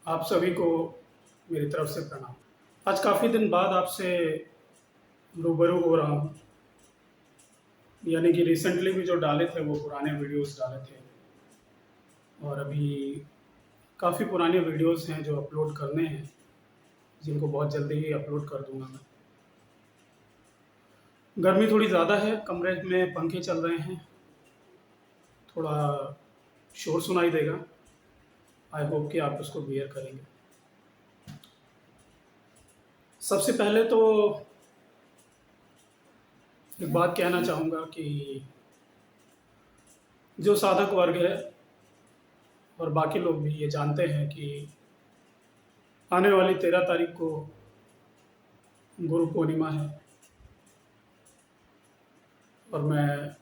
आप सभी को मेरी तरफ से प्रणाम। आज काफ़ी दिन बाद आपसे रूबरू हो रहा हूँ। यानी कि रिसेंटली भी जो डाले थे वो पुराने वीडियोस डाले थे, और अभी काफ़ी पुराने वीडियोस हैं जो अपलोड करने हैं, जिनको बहुत जल्दी ही अपलोड कर दूँगा मैं। गर्मी थोड़ी ज़्यादा है, कमरे में पंखे चल रहे हैं, थोड़ा शोर सुनाई देगा। आई होप कि आप उसको बियर करेंगे। सबसे पहले तो एक बात कहना चाहूँगा कि जो साधक वर्ग है और बाकी लोग भी ये जानते हैं कि आने वाली 13 तारीख को गुरु पूर्णिमा है, और मैं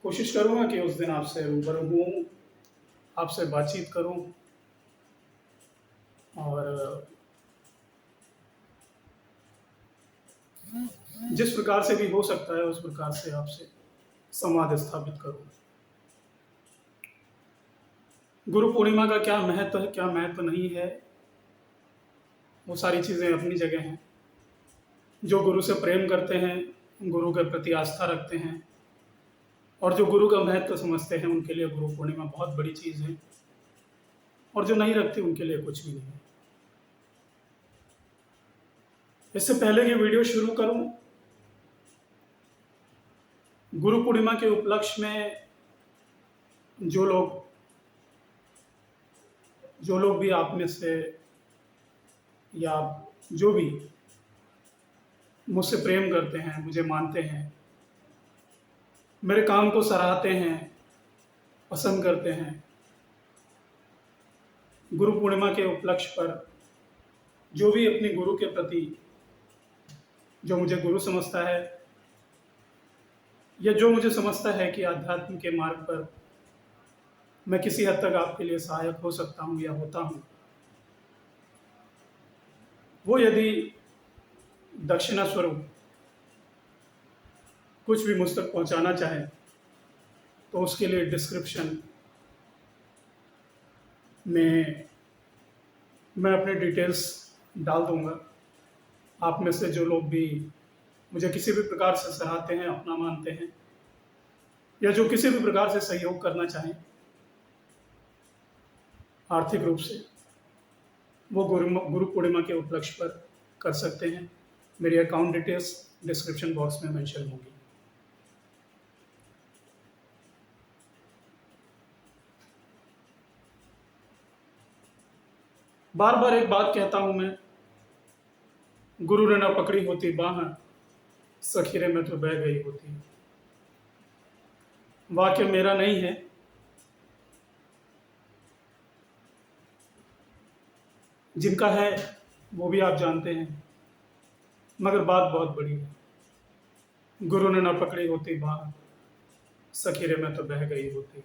कोशिश करूँगा कि उस दिन आपसे रूबरू हूँ, आपसे बातचीत करूँ, और जिस प्रकार से भी हो सकता है उस प्रकार से आपसे संवाद स्थापित करूँ। गुरु पूर्णिमा का क्या महत्व है, क्या महत्व नहीं है, वो सारी चीज़ें अपनी जगह हैं। जो गुरु से प्रेम करते हैं, गुरु के प्रति आस्था रखते हैं, और जो गुरु का महत्व समझते हैं, उनके लिए गुरु पूर्णिमा बहुत बड़ी चीज़ है, और जो नहीं रखते उनके लिए कुछ भी नहीं है। इससे पहले कि वीडियो शुरू करूं, गुरु पूर्णिमा के उपलक्ष्य में जो लोग भी आप में से, या जो भी मुझसे प्रेम करते हैं, मुझे मानते हैं, मेरे काम को सराहते हैं, पसंद करते हैं, गुरु पूर्णिमा के उपलक्ष्य पर जो भी अपने गुरु के प्रति, जो मुझे गुरु समझता है, या जो मुझे समझता है कि आध्यात्म के मार्ग पर मैं किसी हद तक आपके लिए सहायक हो सकता हूँ या होता हूँ, वो यदि दक्षिणा स्वरूप कुछ भी मुझ तक पहुँचाना चाहे तो उसके लिए डिस्क्रिप्शन में मैं अपने डिटेल्स डाल दूँगा। आप में से जो लोग भी मुझे किसी भी प्रकार से सराहते हैं, अपना मानते हैं, या जो किसी भी प्रकार से सहयोग करना चाहें आर्थिक रूप से, वो गुरु पूर्णिमा के उपलक्ष्य पर कर सकते हैं। मेरी अकाउंट डिटेल्स डिस्क्रिप्शन बॉक्स में मेंशन होंगी। बार बार एक बात कहता हूं मैं, गुरु ने न पकड़ी होती बाह, सखीरे में तो बह गई होती। वाक्य मेरा नहीं है, जिनका है वो भी आप जानते हैं, मगर बात बहुत बड़ी है। गुरु ने न पकड़ी होती बाह, सखीरे में तो बह गई होती।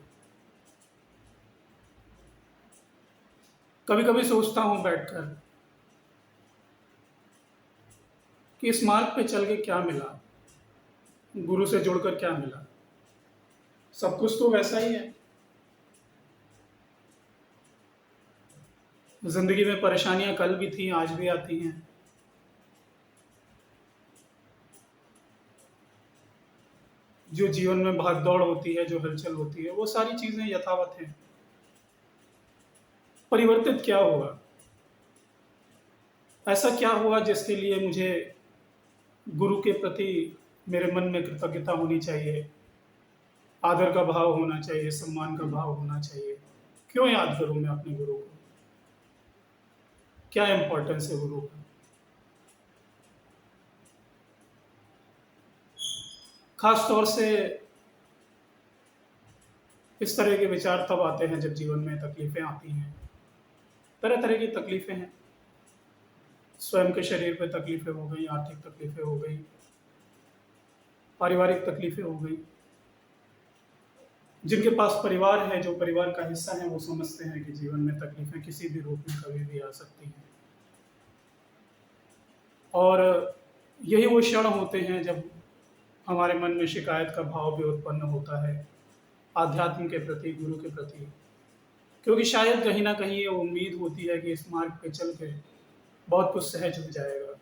कभी कभी सोचता हूं बैठकर कि इस मार्ग पे चल के क्या मिला, गुरु से जुड़कर क्या मिला। सब कुछ तो वैसा ही है। जिंदगी में परेशानियां कल भी थी, आज भी आती हैं। जो जीवन में भागदौड़ होती है, जो हलचल होती है, वो सारी चीजें यथावत हैं। परिवर्तित क्या हुआ, ऐसा क्या हुआ जिसके लिए मुझे गुरु के प्रति मेरे मन में कृतज्ञता होनी चाहिए, आदर का भाव होना चाहिए, सम्मान का भाव होना चाहिए। क्यों याद करूं मैं अपने गुरु को, क्या इंपॉर्टेंस है गुरु का। खास तौर से इस तरह के विचार तब आते हैं जब जीवन में तकलीफें आती हैं। तरह तरह की तकलीफें हैं, स्वयं के शरीर पे तकलीफें हो गई, आर्थिक तकलीफें हो गई, पारिवारिक तकलीफें हो गई। जिनके पास परिवार है, जो परिवार का हिस्सा है, वो समझते हैं कि जीवन में तकलीफें किसी भी रूप में कभी भी आ सकती हैं, और यही वो क्षण होते हैं जब हमारे मन में शिकायत का भाव भी उत्पन्न होता है आध्यात्म के प्रति, गुरु के प्रति। क्योंकि शायद कहीं न कहीं ये उम्मीद होती है कि इस मार्ग पे चल के बहुत कुछ सहज हो जाएगा,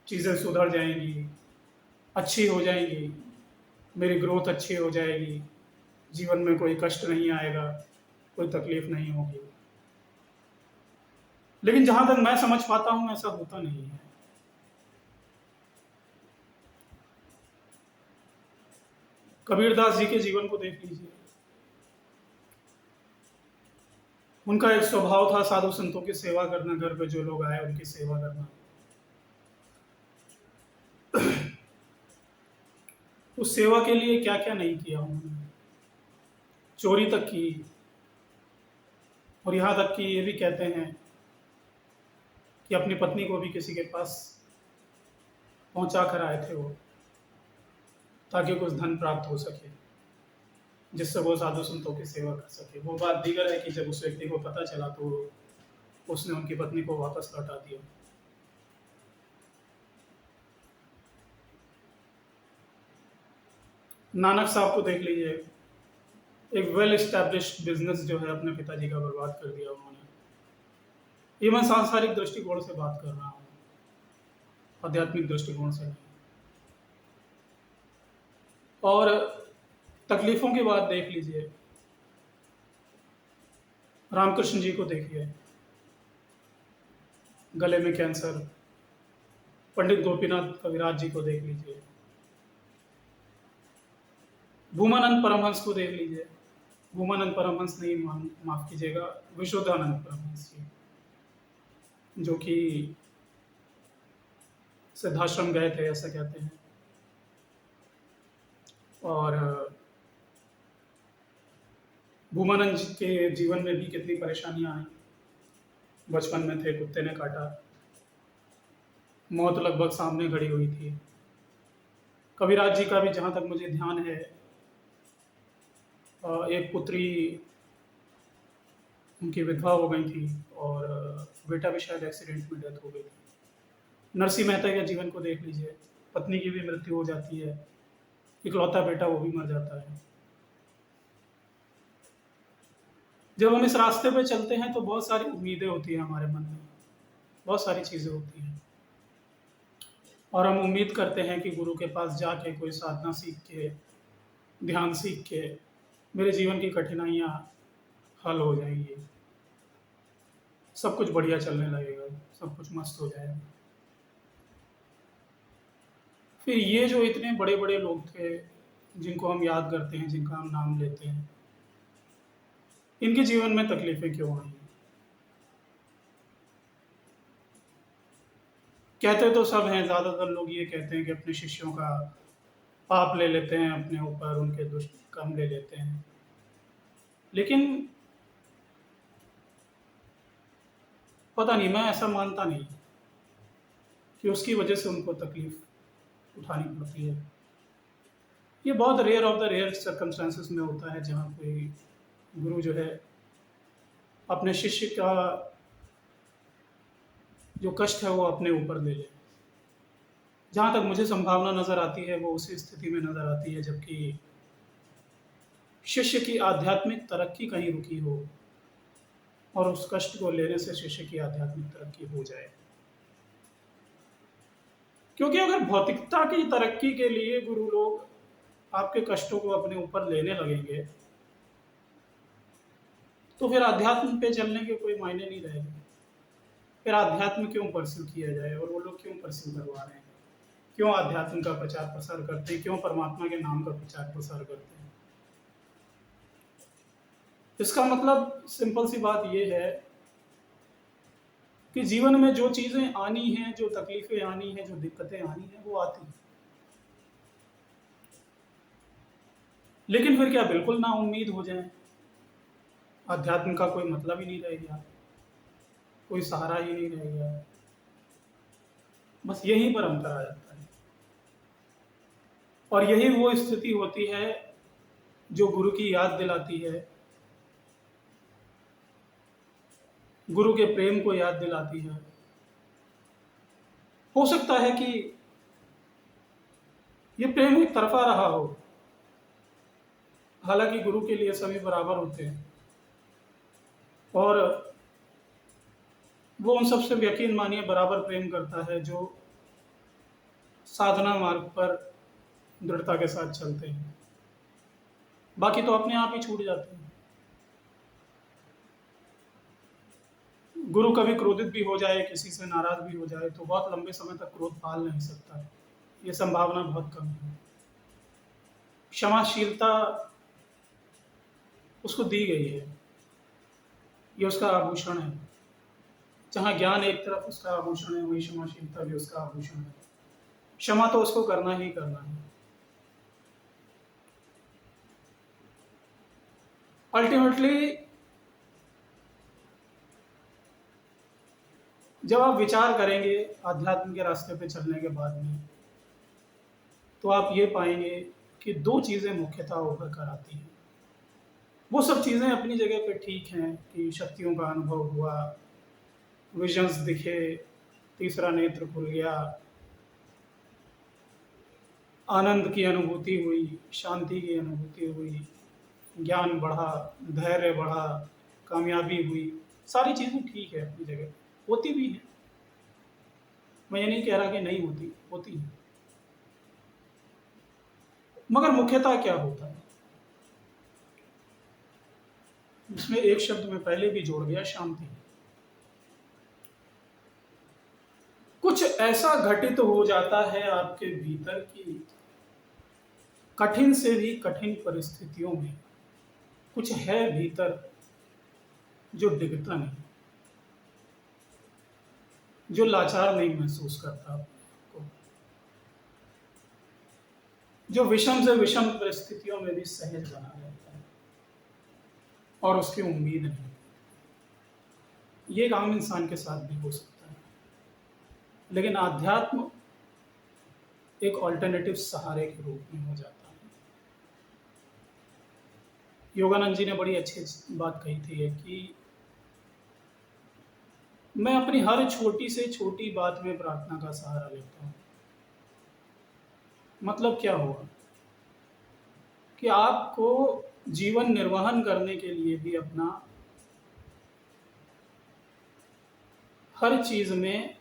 चीज़ें सुधर जाएँगी, अच्छी हो जाएँगी, मेरी ग्रोथ अच्छी हो जाएगी, जीवन में कोई कष्ट नहीं आएगा, कोई तकलीफ़ नहीं होगी। लेकिन जहाँ तक मैं समझ पाता हूँ, ऐसा होता नहीं है। कबीरदास जी के जीवन को देख लीजिए। उनका एक स्वभाव था साधु संतों की सेवा करना, घर पे जो लोग आए उनकी सेवा करना। उस सेवा के लिए क्या-क्या नहीं किया उन्होंने। चोरी तक की, और यहाँ तक कि ये भी कहते हैं कि अपनी पत्नी को भी किसी के पास पहुँचा कर आए थे वो, ताकि कुछ धन प्राप्त हो सके, जिससे वो साधु संतों की सेवा कर सके। वो बात दीगर है कि जब उस व्यक्ति को पता चला तो उसने उनकी पत्नी को वापस लौटा दिया। नानक साहब को देख लीजिए, एक वेल एस्टैब्लिश्ड बिज़नेस जो है अपने पिताजी का बर्बाद कर दिया उन्होंने। ये मैं सांसारिक दृष्टिकोण से बात कर रहा हूँ, आध्यात्मिक दृष्टिकोण से नहीं। और तकलीफ़ों की बात देख लीजिए, रामकृष्ण जी को देखिए, गले में कैंसर। पंडित गोपीनाथ कविराज जी को देख लीजिए, भूमानंद परमहंस को देख लीजिए। भूमानंद परमहंस नहीं, माफ़ कीजिएगा, विशुद्धानंद परमहंस जी, जो कि सिद्धाश्रम गए थे ऐसा कहते हैं। और भूमानंद जी के जीवन में भी कितनी परेशानियाँ आई। बचपन में थे, कुत्ते ने काटा, मौत लगभग सामने खड़ी हुई थी। कविराज जी का भी जहाँ तक मुझे ध्यान है, एक पुत्री उनकी विधवा हो गई थी, और बेटा भी शायद एक्सीडेंट में डेथ हो गई थी। नरसिंह मेहता के जीवन को देख लीजिए, पत्नी की भी मृत्यु हो जाती है, इकलौता बेटा वो भी मर जाता है। जब हम इस रास्ते पे चलते हैं तो बहुत सारी उम्मीदें होती हैं हमारे मन में, बहुत सारी चीज़ें होती हैं, और हम उम्मीद करते हैं कि गुरु के पास जाके कोई साधना सीख के, ध्यान सीख के मेरे जीवन की कठिनाइयाँ हल हो जाएंगी, सब कुछ बढ़िया चलने लगेगा, सब कुछ मस्त हो जाएगा। फिर ये जो इतने बड़े-बड़े लोग थे, जिनको हम याद करते हैं, जिनका हम नाम लेते हैं, इनके जीवन में तकलीफ़ें क्यों आई? कहते तो सब हैं, ज़्यादातर लोग ये कहते हैं कि अपने शिष्यों का पाप ले लेते हैं अपने ऊपर, उनके दुष्ट कर्म ले लेते हैं। लेकिन पता नहीं, मैं ऐसा मानता नहीं कि उसकी वजह से उनको तकलीफ़ उठानी पड़ती है। ये बहुत rare of the rare circumstances में होता है जहाँ कोई गुरु जो है अपने शिष्य का जो कष्ट है वो अपने ऊपर ले ले। जहाँ तक मुझे संभावना नज़र आती है वो उसी स्थिति में नज़र आती है जबकि शिष्य की आध्यात्मिक तरक्की कहीं रुकी हो और उस कष्ट को लेने से शिष्य की आध्यात्मिक तरक्की हो जाए। क्योंकि अगर भौतिकता की तरक्की के लिए गुरु लोग आपके कष्टों को अपने ऊपर लेने लगेंगे, तो फिर अध्यात्म पे चलने के कोई मायने नहीं रहेंगे। फिर अध्यात्म क्यों परस्यू किया जाए, और वो लोग क्यों परस्यू करवा रहे हैं? क्यों अध्यात्म का प्रचार प्रसार करते हैं? क्यों परमात्मा के नाम का प्रचार प्रसार करते हैं? इसका मतलब सिंपल सी बात ये है कि जीवन में जो चीज़ें आनी हैं, जो तकलीफ़ें आनी हैं, जो दिक्कतें आनी हैं, वो आती हैं। लेकिन फिर क्या बिल्कुल नाउम्मीद हो जाएँ? अध्यात्म का कोई मतलब ही नहीं रह गया, कोई सहारा ही नहीं रह गया। बस यहीं पर अंतर आ जाता है। और यही वो स्थिति होती है जो गुरु की याद दिलाती है, गुरु के प्रेम को याद दिलाती है। हो सकता है कि ये प्रेम एक तरफ़ा रहा हो, हालाँकि गुरु के लिए सभी बराबर होते हैं। और वो उन सबसे यकीन मानिए बराबर प्रेम करता है जो साधना मार्ग पर दृढ़ता के साथ चलते हैं। बाकी तो अपने आप ही छूट जाते हैं। गुरु कभी क्रोधित भी हो जाए, किसी से नाराज भी हो जाए, तो बहुत लंबे समय तक क्रोध पाल नहीं सकता। ये संभावना बहुत कम है। क्षमाशीलता उसको दी गई है, ये उसका आभूषण है। जहाँ ज्ञान एक तरफ उसका आभूषण है, वहीं क्षमाशीलता भी उसका आभूषण है। क्षमा तो उसको करना ही करना है। अल्टीमेटली जब आप विचार करेंगे आध्यात्म के रास्ते पे चलने के बाद में, तो आप ये पाएंगे कि दो चीज़ें मुख्यतः उभर कर आती हैं। वो सब चीज़ें अपनी जगह पे ठीक हैं कि शक्तियों का अनुभव हुआ, विजन्स दिखे, तीसरा नेत्र खुल गया, आनंद की अनुभूति हुई, शांति की अनुभूति हुई, ज्ञान बढ़ा, धैर्य बढ़ा, कामयाबी हुई। सारी चीज़ें ठीक है अपनी जगह, होती भी हैं। मैं ये नहीं कह रहा कि नहीं होती, होती हैं। मगर मुख्यतः क्या होता है, इसमें एक शब्द मैं पहले भी जोड़ दिया, शांति। कुछ ऐसा घटित हो जाता है आपके भीतर की कठिन से भी कठिन परिस्थितियों में कुछ है भीतर जो डिगता नहीं, जो लाचार नहीं महसूस करता अपने को, जो विषम से विषम परिस्थितियों में भी सहज बना रहता है और उसकी उम्मीद नहीं। ये एक आम इंसान के साथ भी हो सकता है, लेकिन आध्यात्म एक ऑल्टरनेटिव सहारे के रूप में हो जाता है। योगानंद जी ने बड़ी अच्छी बात कही थी कि मैं अपनी हर छोटी से छोटी बात में प्रार्थना का सहारा लेता हूँ। मतलब क्या हुआ कि आपको जीवन निर्वहन करने के लिए भी अपना हर चीज में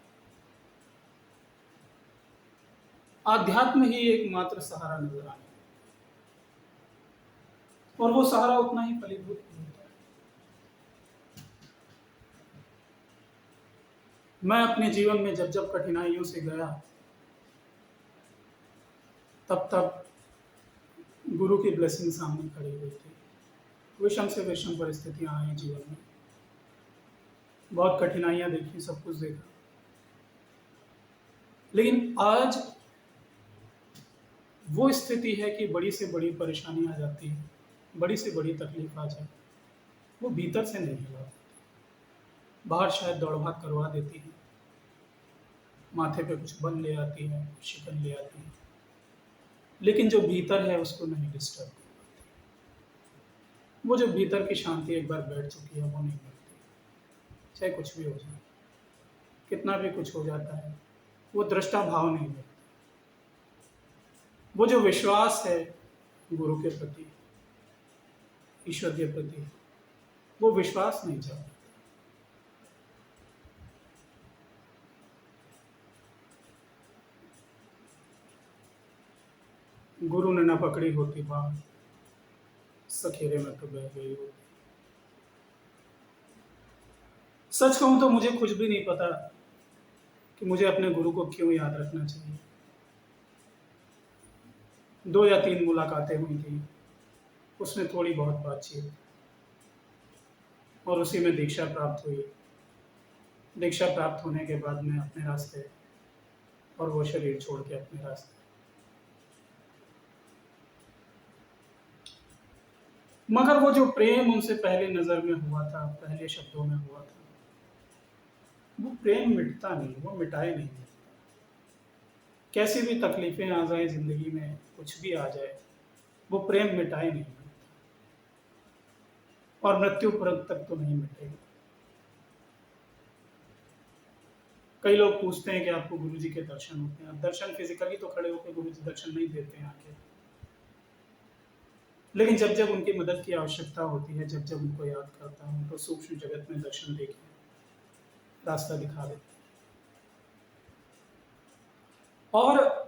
आध्यात्म ही एकमात्र सहारा नजर आने, और वो सहारा उतना ही फलीभूत होता है। मैं अपने जीवन में जब जब कठिनाइयों से गया, तब तब गुरु की ब्लेसिंग सामने खड़ी हुई थी। विषम से विषम परिस्थितियां आई जीवन में, बहुत कठिनाइयां देखी, सब कुछ देखा, लेकिन आज वो स्थिति है कि बड़ी से बड़ी परेशानी आ जाती है, बड़ी से बड़ी तकलीफ आ जाए, वो भीतर से नहीं हिला, बाहर शायद दौड़ भाग करवा देती है, माथे पे कुछ बल ले आती है, कुछ शिकन ले आती है, लेकिन जो भीतर है उसको नहीं डिस्टर्ब कर पाती। वो जो भीतर की शांति एक बार बैठ चुकी है वो नहीं मिलती, चाहे कुछ भी हो जाए, कितना भी कुछ हो जाता है, वो दृष्टा भाव नहीं मिलता। वो जो विश्वास है गुरु के प्रति, ईश्वर के प्रति, वो विश्वास नहीं चाहता। गुरु ने न पकड़ी होती बाँह, सखेरे में तो बह गई होती। सच कहूं तो मुझे कुछ भी नहीं पता कि मुझे अपने गुरु को क्यों याद रखना चाहिए। 2 या 3 मुलाकातें हुई थी, उसमें थोड़ी बहुत बातचीत, और उसी में दीक्षा प्राप्त हुई। दीक्षा प्राप्त होने के बाद में अपने रास्ते, और वो शरीर छोड़ के अपने रास्ते। मगर वो जो प्रेम उनसे पहले नज़र में हुआ था, पहले शब्दों में हुआ था, वो प्रेम मिटता नहीं, वो मिटाए नहीं। कैसी भी तकलीफ़ें आ जाए ज़िंदगी में, कुछ भी आ जाए, वो प्रेम मिटाए नहीं, और मृत्यु पर्यंत तक तो नहीं मिटेगा। कई लोग पूछते हैं कि आपको गुरु जी के दर्शन होते हैं। दर्शन फिजिकली तो खड़े होकर गुरु जी दर्शन नहीं देते हैं आके, लेकिन जब जब उनकी मदद की आवश्यकता होती है, जब जब उनको याद करता हूँ, तो सूक्ष्म जगत में दर्शन देके रास्ता दिखा देते हैं। और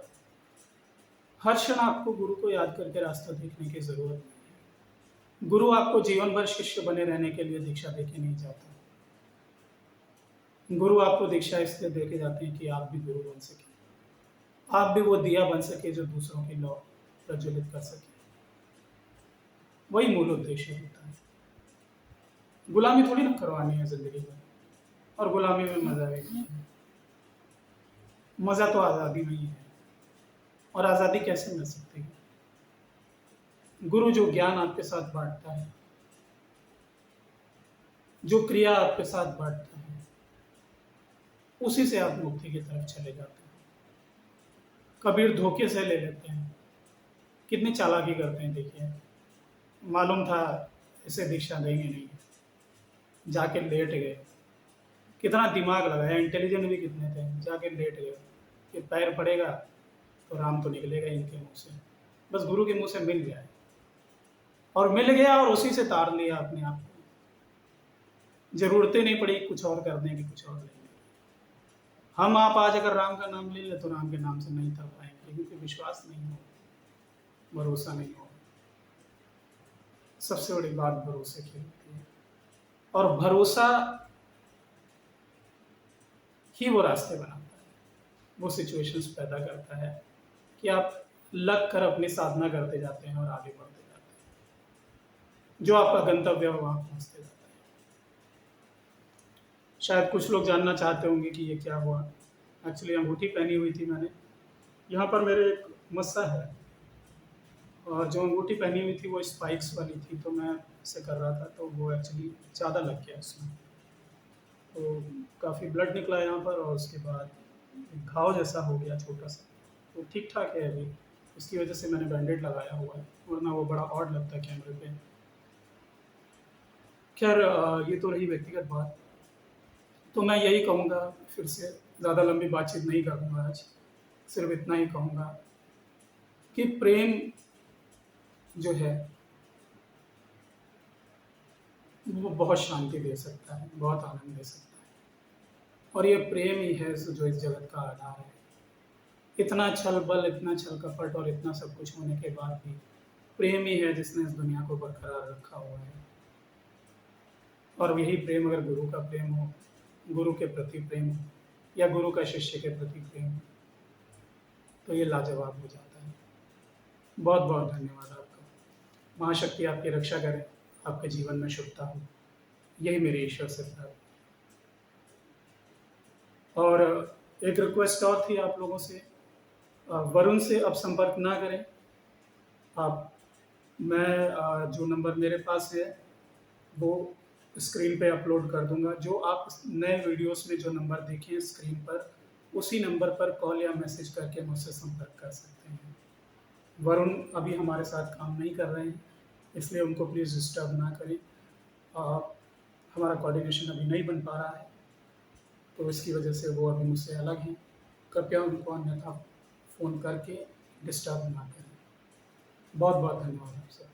हर क्षण आपको गुरु को याद करके रास्ता देखने की ज़रूरत नहीं है। गुरु आपको जीवन भर शिष्य बने रहने के लिए दीक्षा देके नहीं जाता। गुरु आपको दीक्षा इसलिए देके जाते हैं कि आप भी गुरु बन सकें। आप भी वो दिया बन सके जो दूसरों की लौ प्रज्वलित कर सके। वही मूल उद्देश्य होता है। गुलामी थोड़ी ना करवानी है ज़िंदगी में, और गुलामी में मज़ा भी नहीं है। मज़ा तो आज़ादी में ही है। और आज़ादी कैसे मिल सकती है? गुरु जो ज्ञान आपके साथ बाँटता है, जो क्रिया आपके साथ बाँटता है, उसी से आप मुक्ति की तरफ चले जाते हैं। कबीर धोखे से ले लेते हैं, कितनी चालाकी करते हैं देखिए। मालूम था इसे दीक्षा देंगे नहीं, जाके लेट गए। कितना दिमाग लगाया, इंटेलिजेंट भी कितने थे, जाके लेट गए कि पैर पड़ेगा तो राम तो निकलेगा इनके मुँह से, बस गुरु के मुँह से मिल जाए। और मिल गया और उसी से तार लिया अपने आप को। ज़रूरतें नहीं पड़ी कुछ और करने की, कुछ और लेने की। हम आप आज अगर राम का नाम ले लें तो राम के नाम से नहीं तर पाएंगे, क्योंकि विश्वास नहीं हो, भरोसा नहीं हो। सबसे बड़ी बात भरोसे की होती है, और भरोसा ही वो रास्ते बनाता है, वो सिचुएशंस पैदा करता है कि आप लग कर अपनी साधना करते जाते हैं और आगे बढ़ते जाते हैं। जो आपका गंतव्य है वहाँ पहुँचते जाते हैं। शायद कुछ लोग जानना चाहते होंगे कि ये क्या हुआ। एक्चुअली अंगूठी पहनी हुई थी मैंने, यहाँ पर मेरे एक मस्सा है, और जो अंगूठी पहनी हुई थी वो स्पाइक्स वाली थी, तो मैं ऐसे कर रहा था तो वो एक्चुअली ज़्यादा लग गया उसमें, तो काफ़ी ब्लड निकला यहाँ पर, और उसके बाद एक घाव जैसा हो गया छोटा सा। तो ठीक ठाक है अभी, इसकी वजह से मैंने बैंडेड लगाया हुआ है, वरना वो बड़ा ऑड लगता है कैमरे पे। खैर ये तो रही व्यक्तिगत बात। तो मैं यही कहूँगा, फिर से ज़्यादा लंबी बातचीत नहीं करूँगा आज, सिर्फ इतना ही कहूँगा कि प्रेम जो है वो बहुत शांति दे सकता है, बहुत आनंद दे सकता है, और ये प्रेम ही है जो इस जगत का आधार है। इतना छल बल, इतना छल कपट और इतना सब कुछ होने के बाद भी प्रेम ही है जिसने इस दुनिया को बरकरार रखा हुआ है। और यही प्रेम अगर गुरु का प्रेम हो, गुरु के प्रति प्रेम हो, या गुरु का शिष्य के प्रति प्रेम हो, तो ये लाजवाब हो जाता है। बहुत बहुत धन्यवाद आपका। महाशक्ति आपकी रक्षा करे, आपके जीवन में शुभता हो, यही मेरी ईश्वर से प्रार्थना। और एक रिक्वेस्ट और थी आप लोगों से, वरुण से अब संपर्क ना करें आप। मैं जो नंबर मेरे पास है वो स्क्रीन पे अपलोड कर दूंगा। जो आप नए वीडियोस में जो नंबर देखें स्क्रीन पर, उसी नंबर पर कॉल या मैसेज करके मुझसे संपर्क कर सकते हैं। वरुण अभी हमारे साथ काम नहीं कर रहे हैं, इसलिए उनको प्लीज़ डिस्टर्ब ना करें। हमारा कोऑर्डिनेशन अभी नहीं बन पा रहा है, तो इसकी वजह से वो अभी मुझसे अलग हैं। कृपया उनको अन्यथा फ़ोन करके डिस्टर्ब ना करें। बहुत बहुत धन्यवाद आप सबका।